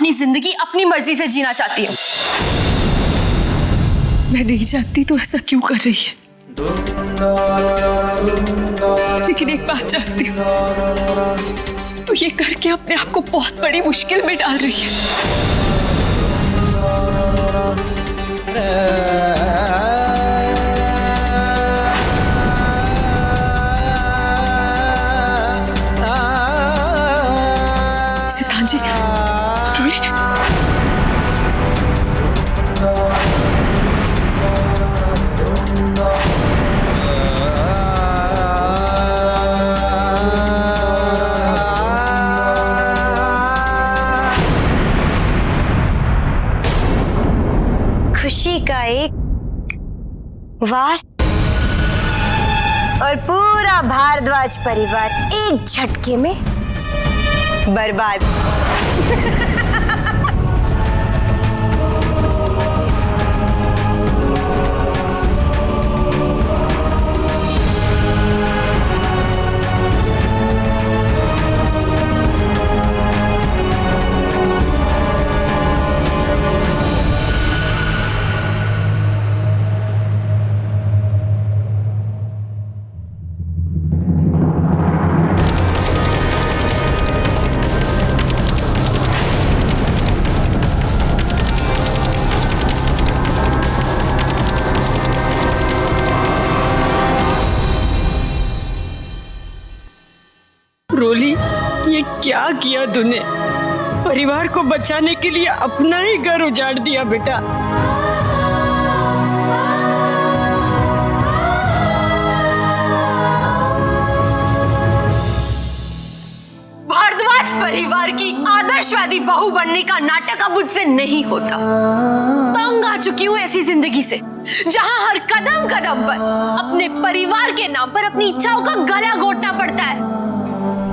अपनी जिंदगी अपनी मर्जी से जीना चाहती हूँ। मैं नहीं जानती तो ऐसा क्यों कर रही है, लेकिन एक बात जानती हूँ, तो ये करके अपने आप को बहुत बड़ी मुश्किल में डाल रही है। सिद्धांत जी, रोली, खुशी का एक वार और पूरा भारद्वाज परिवार एक झटके में बर्बाद। रोली, ये क्या किया तूने? परिवार को बचाने के लिए अपना ही घर उजाड़ दिया बेटा। भारद्वाज परिवार की आदर्शवादी बहू बनने का नाटक अब मुझसे नहीं होता। तंग आ चुकी हूँ ऐसी जिंदगी से, जहाँ हर कदम कदम पर अपने परिवार के नाम पर अपनी इच्छाओं का गला घोटना पड़ता है।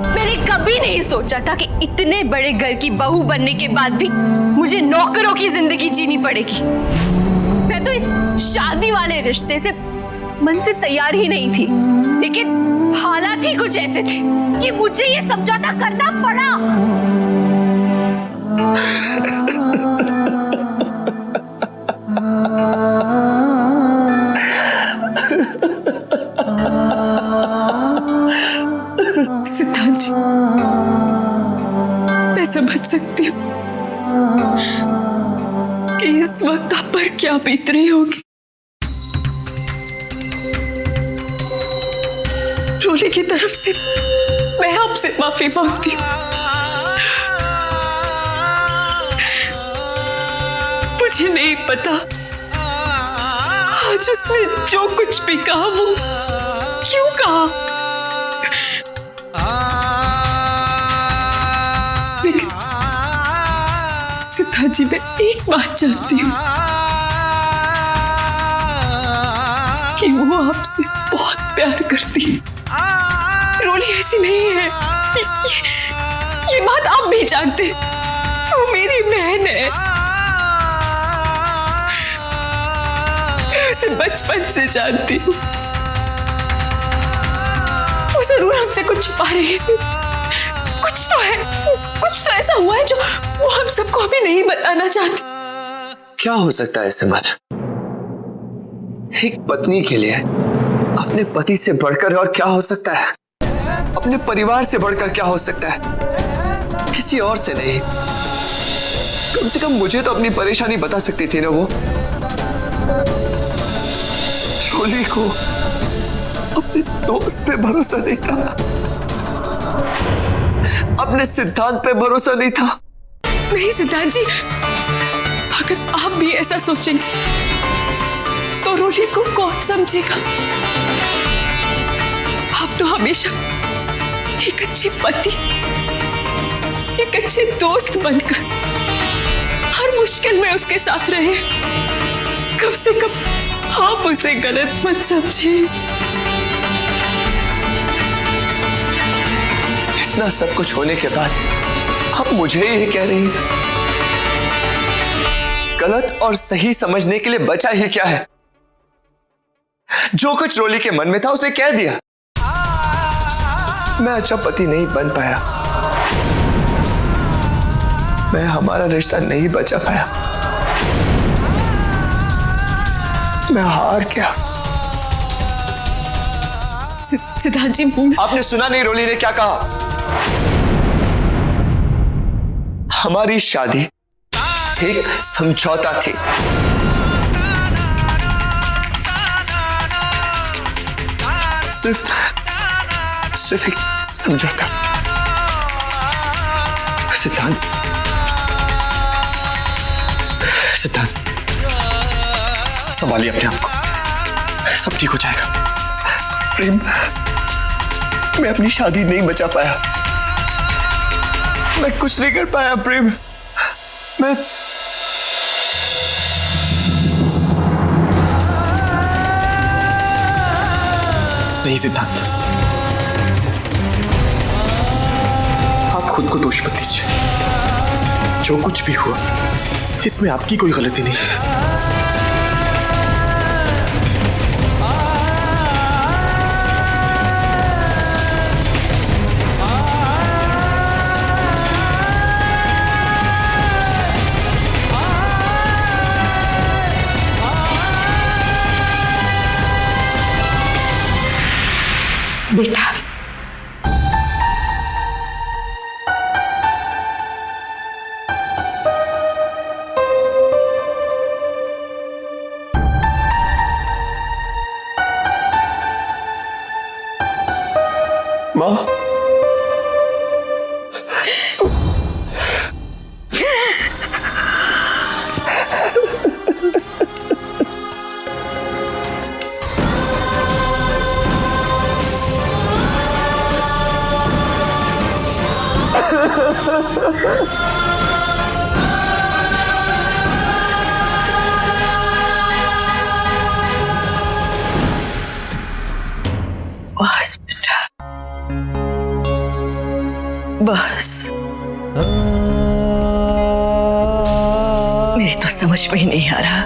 मैंने कभी नहीं सोचा था कि इतने बड़े घर की बहू बनने के बाद भी मुझे नौकरों की जिंदगी जीनी पड़ेगी। मैं तो इस शादी वाले रिश्ते से मन से तैयार ही नहीं थी, लेकिन हालात ही कुछ ऐसे थे कि मुझे ये समझौता करना पड़ा। सिद्धांत जी, मैं समझ सकती हूँ कि इस वक्त आप पर क्या बीत रही होगी। रोली की तरफ से मैं आपसे माफी मांगती हूँ। मुझे नहीं पता आज उसने जो कुछ भी कहा वो क्यों कहा, लेकिन सिद्धांत जी, मैं एक बात जानती हूँ कि वो आपसे बहुत प्यार करती है। रोली ऐसी नहीं है, ये बात आप भी जानते हैं। वो मेरी बहन है, मैं उसे बचपन से जानती हूँ। वो जरूर हमसे कुछ छुपा रही है, कुछ तो है, कुछ तो ऐसा हुआ है जो वो हम सबको अभी नहीं बताना चाहती। क्या हो सकता है सिमर? एक पत्नी के लिए अपने पति से बढ़कर और क्या हो सकता है? अपने परिवार से बढ़कर क्या हो सकता है? किसी और से नहीं। कम से कम मुझे तो अपनी परेशानी बता सकती थी ना वो। रोली को अपने दोस्त पे भरोसा नहीं था, अपने सिद्धांत पे भरोसा नहीं था। नहीं सिद्धांत जी, अगर आप भी ऐसा सोचेंगे तो रोली को कौन समझेगा? आप तो हमेशा एक अच्छे पति, एक अच्छे दोस्त बनकर हर मुश्किल में उसके साथ रहे। कम से कम आप उसे गलत मत समझिए। इतना सब कुछ होने के बाद आप मुझे ये कह रही हैं? गलत और सही समझने के लिए बचा ही क्या है? जो कुछ रोली के मन में था उसे कह दिया। मैं अच्छा पति नहीं बन पाया, मैं हमारा रिश्ता नहीं बचा पाया, मैं हार गया। सिद्धांत जी, आपने सुना नहीं रोली ने क्या कहा? हमारी शादी एक समझौता थी। सिर्फ एक समझौता। सिद्धांत, संभालिए अपने आप को, सब ठीक हो जाएगा। प्रेम, मैं अपनी शादी नहीं बचा पाया, मैं कुछ नहीं कर पाया प्रेम। मैं नहीं सिद्धांत, आप खुद को दोष मत दीजिए। जो कुछ भी हुआ इसमें आपकी कोई गलती नहीं है। बेटा, माँ, बस बेटा, बस। मेरी तो समझ में ही नहीं आ रहा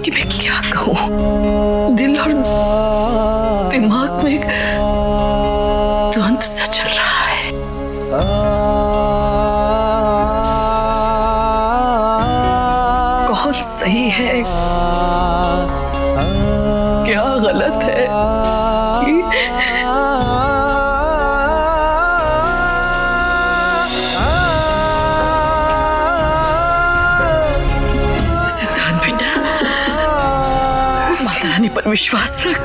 कि मैं क्या कहूं। दिल और दिमाग में द्वंद सा चल रहा है। कौन सही है, क्या गलत है? सिद्धांत बेटा, माता रानी पर विश्वास रख।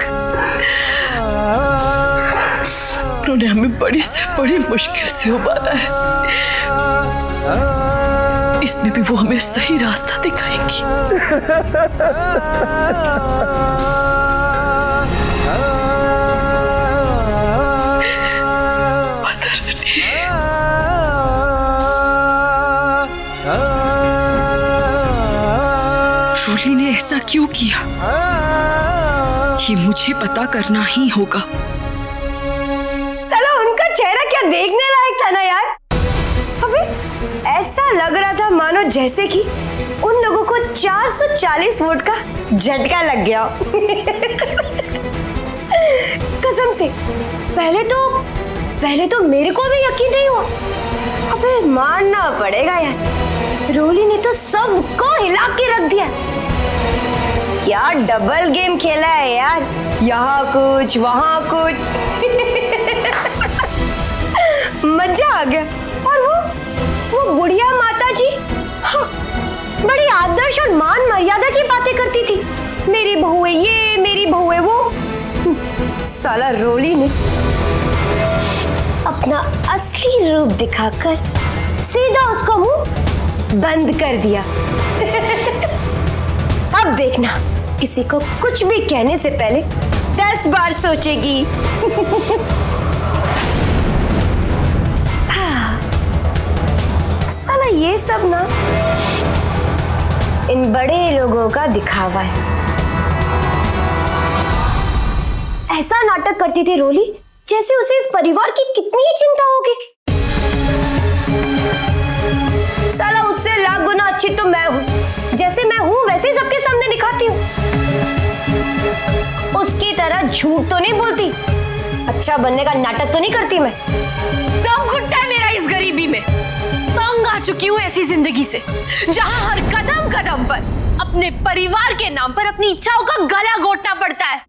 उन्होंने हमें बड़ी से बड़ी मुश्किल से उबारा है, इसमें भी वो हमें सही रास्ता दिखाएंगी। रोली ने ऐसा क्यों किया, ये मुझे पता करना ही होगा। साला उनका चेहरा क्या देखने लायक था ना यार। अबे ऐसा लग रहा था मानो जैसे कि उन लोगों को 440 वोट का झटका लग गया। कसम से पहले तो मेरे को भी यकीन नहीं हुआ। अबे मानना पड़ेगा यार, रोली ने तो सबको हिला के रख दिया। क्या डबल गेम खेला है यार, यहाँ कुछ वहां कुछ। मजा आ गया। और वो बुढ़िया माता जी, हाँ, बड़ी आदर्श और मान मर्यादा की बातें करती थी। मेरी बहू है ये, मेरी बहू है वो। साला रोली ने अपना असली रूप दिखाकर सीधा उसका मुंह बंद कर दिया। अब देखना, किसी को कुछ भी कहने से पहले 10 बार सोचेगी। साला ये सब ना इन बड़े लोगों का दिखावा है। ऐसा नाटक करती थी रोली जैसे उसे इस परिवार की कितनी ही चिंता होगी। साला उससे लाख गुना अच्छी तो मैं हूं। जैसे मैं हूं वैसे ही सबके सामने दिखाती हूँ। उसकी तरह झूठ तो नहीं बोलती, अच्छा बनने का नाटक तो नहीं करती मैं। दम घुटता है मेरा इस गरीब भी मैं तंग आ चुकी हूँ ऐसी जिंदगी से जहाँ हर कदम कदम पर अपने परिवार के नाम पर अपनी इच्छाओं का गला घोटना पड़ता है।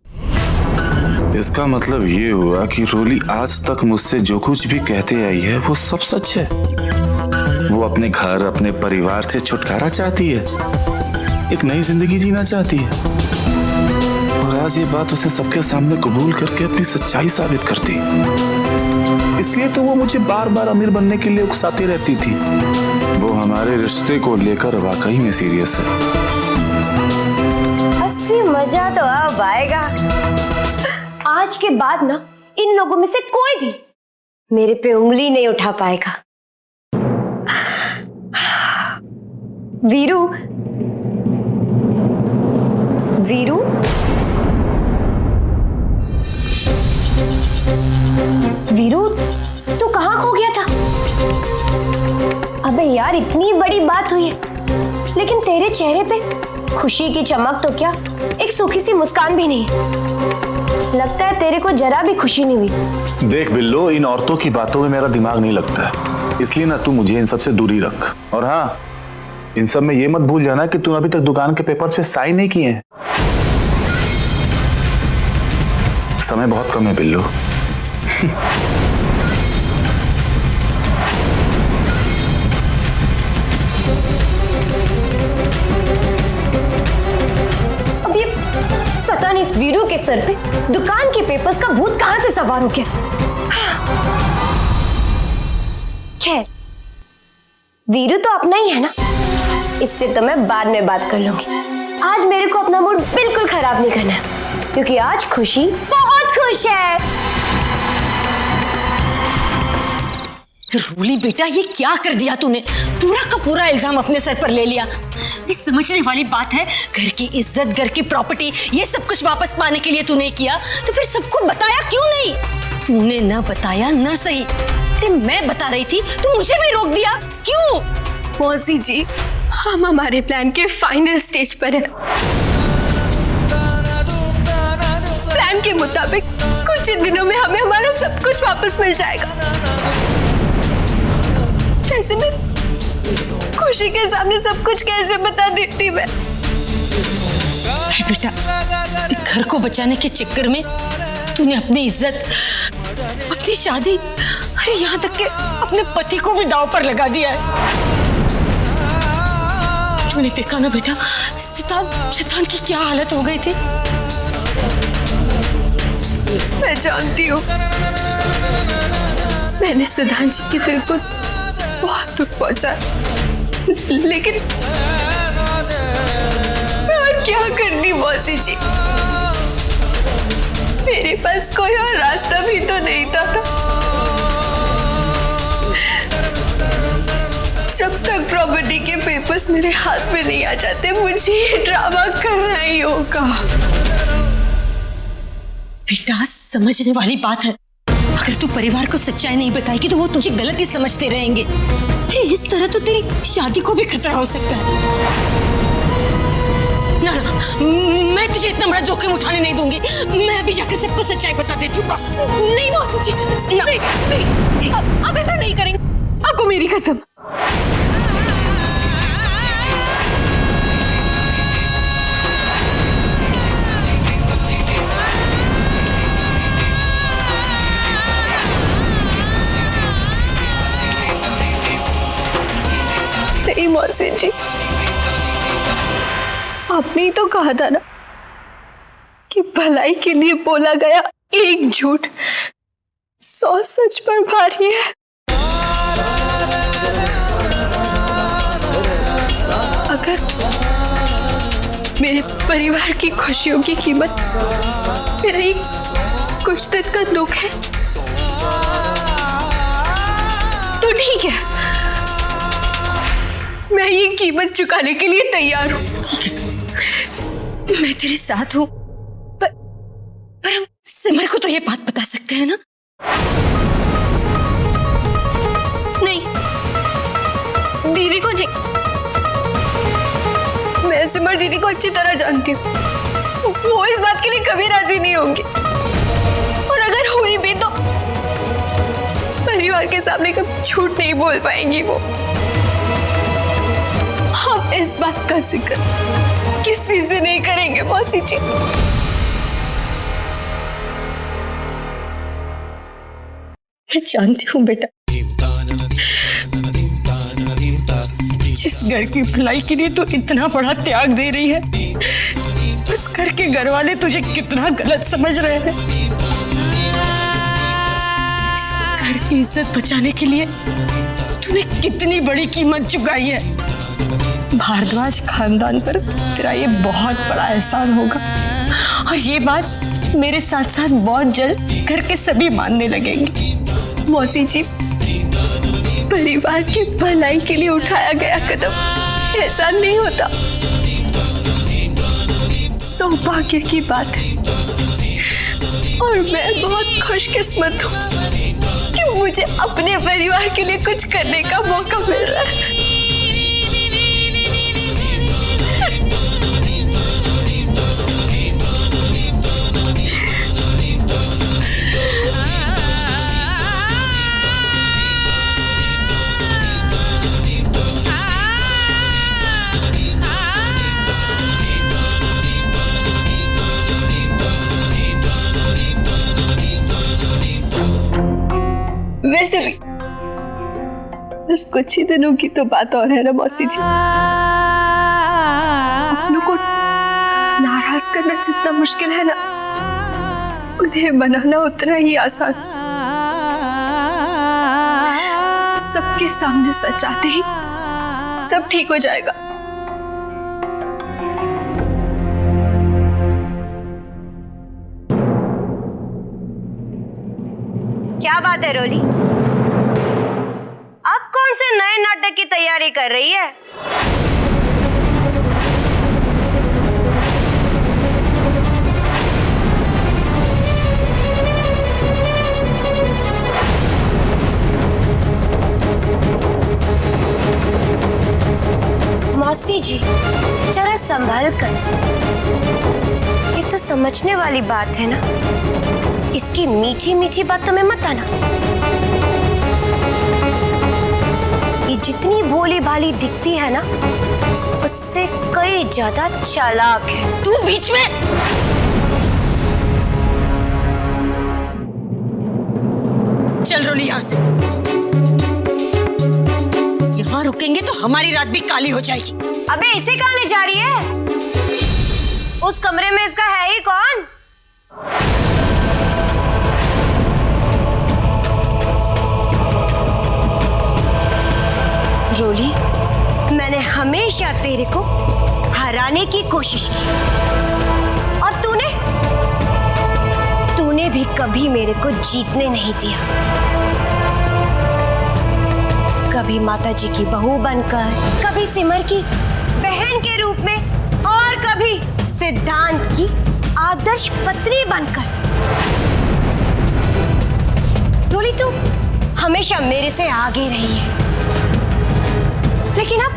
इसका मतलब ये हुआ कि रोली आज तक मुझसे जो कुछ भी कहते आई है वो सब सच है। वो अपने घर, अपने परिवार से छुटकारा चाहती है, एक नई जिंदगी जीना चाहती है, और आज ये बात उसने सबके सामने कबूल करके अपनी सच्चाई साबित कर दी। इसलिए तो वो मुझे बार बार अमीर बनने के लिए उकसाती रहती थी। वो हमारे रिश्ते को लेकर वाकई में सीरियस है। असली मजा तो अब आएगा। आज के बाद ना इन लोगों में से कोई भी मेरे पे उंगली नहीं उठा पाएगा। वीरू, वीरू, वीरू, तू कहाँ खो गया था? अबे यार, इतनी बड़ी बात हुई है लेकिन तेरे चेहरे पे खुशी की चमक तो क्या, एक सूखी सी मुस्कान भी नहीं। लगता है तेरे को जरा भी खुशी नहीं हुई। देख बिल्लो, इन औरतों की बातों में मेरा दिमाग नहीं लगता है, इसलिए ना तू मुझे इन सब से दूरी रख। और हाँ, इन सब में ये मत भूल जाना कि तूने अभी तक दुकान के पेपर्स पे साइन नहीं किए हैं। समय बहुत कम है बिल्लो। अब ये पता नहीं इस वीरू के सर पे दुकान के पेपर्स का भूत कहां से सवार हो गया। खैर, वीरू तो अपना ही है ना, इससे तो मैं बाद में बात कर लूंगी। आज मेरे को अपना मूड बिल्कुल खराब नहीं करना है क्योंकि आज खुशी बहुत खुश है। रोली बेटा, ये क्या कर दिया तूने? पूरा का पूरा इल्जाम अपने सर पर ले लिया। ये समझने वाली बात है? घर की इज्जत, घर की प्रॉपर्टी, ये सब कुछ वापस पाने के लिए तूने किया, तो फिर सबको बताया क्यों नहीं? तूने ना बताया ना सही, मैं बता रही थी तो मुझे भी रोक दिया, क्यों? मौसी जी, हम हमारे प्लान के फाइनल स्टेज पर हैं। प्लान के मुताबिक कुछ ही दिनों में हमें हमारा सब कुछ वापस मिल जाएगा। ऐसे में खुशी के सामने सब कुछ कैसे बता देती मैं? बेटा, घर को बचाने के चक्कर में तूने अपनी इज्जत, अपनी शादी, अरे यहाँ तक के अपने पति को भी दांव पर लगा दिया है। तूने देखा ना बेटा, सितान की क्या हालत हो गई थी। मैं जानती हूँ, मैंने सुधांशु के दिल को बहुत दुख पहुंचा, लेकिन मैं और क्या करती मौसी जी? मेरे पास कोई और रास्ता भी तो नहीं था। जब तक प्रॉपर्टी के पेपर्स मेरे हाथ में नहीं आ जाते, मुझे ये ड्रामा करना ही होगा। बेटा, समझने वाली बात है। अगर तू परिवार को सच्चाई नहीं बताएगी तो वो तुझे गलत ही समझते रहेंगे। अरे इस तरह तो तेरी शादी को भी खतरा हो सकता है। ना ना, मैं तुझे इतना बड़ा जोखिम उठाने नहीं दूंगी। मैं अभी जाकर सबको सच्चाई बता देती हूँ। नहीं मौसी जी, नहीं, अब ऐसा नहीं करेंगे, आपको मेरी कसम। नहीं मौसी जी, आपने ही तो कहा था ना कि भलाई के लिए बोला गया एक झूठ 100 सच पर भारी है। अगर मेरे परिवार की खुशियों की कीमत मेरा ही कुछ दिन का दुख है तो ठीक है, मैं ये कीमत चुकाने के लिए तैयार हूँ। ठीक है, मैं तेरे साथ हूँ, पर हम सिमर को तो ये बात बता सकते हैं ना? नहीं, दीदी को नहीं। मैं सिमर दीदी को अच्छी तरह जानती हूँ, वो इस बात के लिए कभी राजी नहीं होंगी, और अगर हुई भी तो परिवार के सामने कभी झूठ नहीं बोल पाएंगी वो। हम इस बात का जिक्र किसी से नहीं करेंगे मौसी जी। मैं जानती हूँ बेटा, जिस घर की भलाई के लिए तू इतना बड़ा त्याग दे रही है, उस घर के घर वाले तुझे कितना गलत समझ रहे हैं। इस घर की इज्जत बचाने के लिए तूने कितनी बड़ी कीमत चुकाई है। भारद्वाज खानदान पर तेरा ये बहुत बड़ा एहसान होगा, और ये बात मेरे साथ साथ बहुत जल्द घर के सभी मानने लगेंगे। मौसी जी, परिवार की भलाई के लिए उठाया गया कदम एहसान नहीं होता, सौभाग्य की बात है। और मैं बहुत खुशकिस्मत हूँ कि मुझे अपने परिवार के लिए कुछ करने का मौका मिल रहा है। वैसे भी बस कुछ ही दिनों की तो बात और है ना मौसी जी। अपनों को नाराज करना जितना मुश्किल है ना, उन्हें मनाना उतना ही आसान। सबके सामने सच आते ही सब ठीक हो जाएगा। क्या बात है रोली, अब कौन से नए नाटक की तैयारी कर रही है? मौसी जी, जरा संभल कर, ये तो समझने वाली बात है ना। इसकी मीठी मीठी बातों में मत आना। ये जितनी भोली भाली दिखती है ना, उससे कई ज्यादा चालाक है। तू बीच में चल रोली, यहां से। यहां रुकेंगे तो हमारी रात भी काली हो जाएगी। अबे इसे कहाँ ले जा रही है? उस कमरे में इसका है ही कौन? रोली, मैंने हमेशा तेरे को हराने की कोशिश की, और तूने भी कभी मेरे को जीतने नहीं दिया। कभी माता जी की बहू बनकर, कभी सिमर की बहन के रूप में, और कभी सिद्धांत की आदर्श पत्नी बनकर। रोली, तू हमेशा मेरे से आगे रही है, लेकिन अब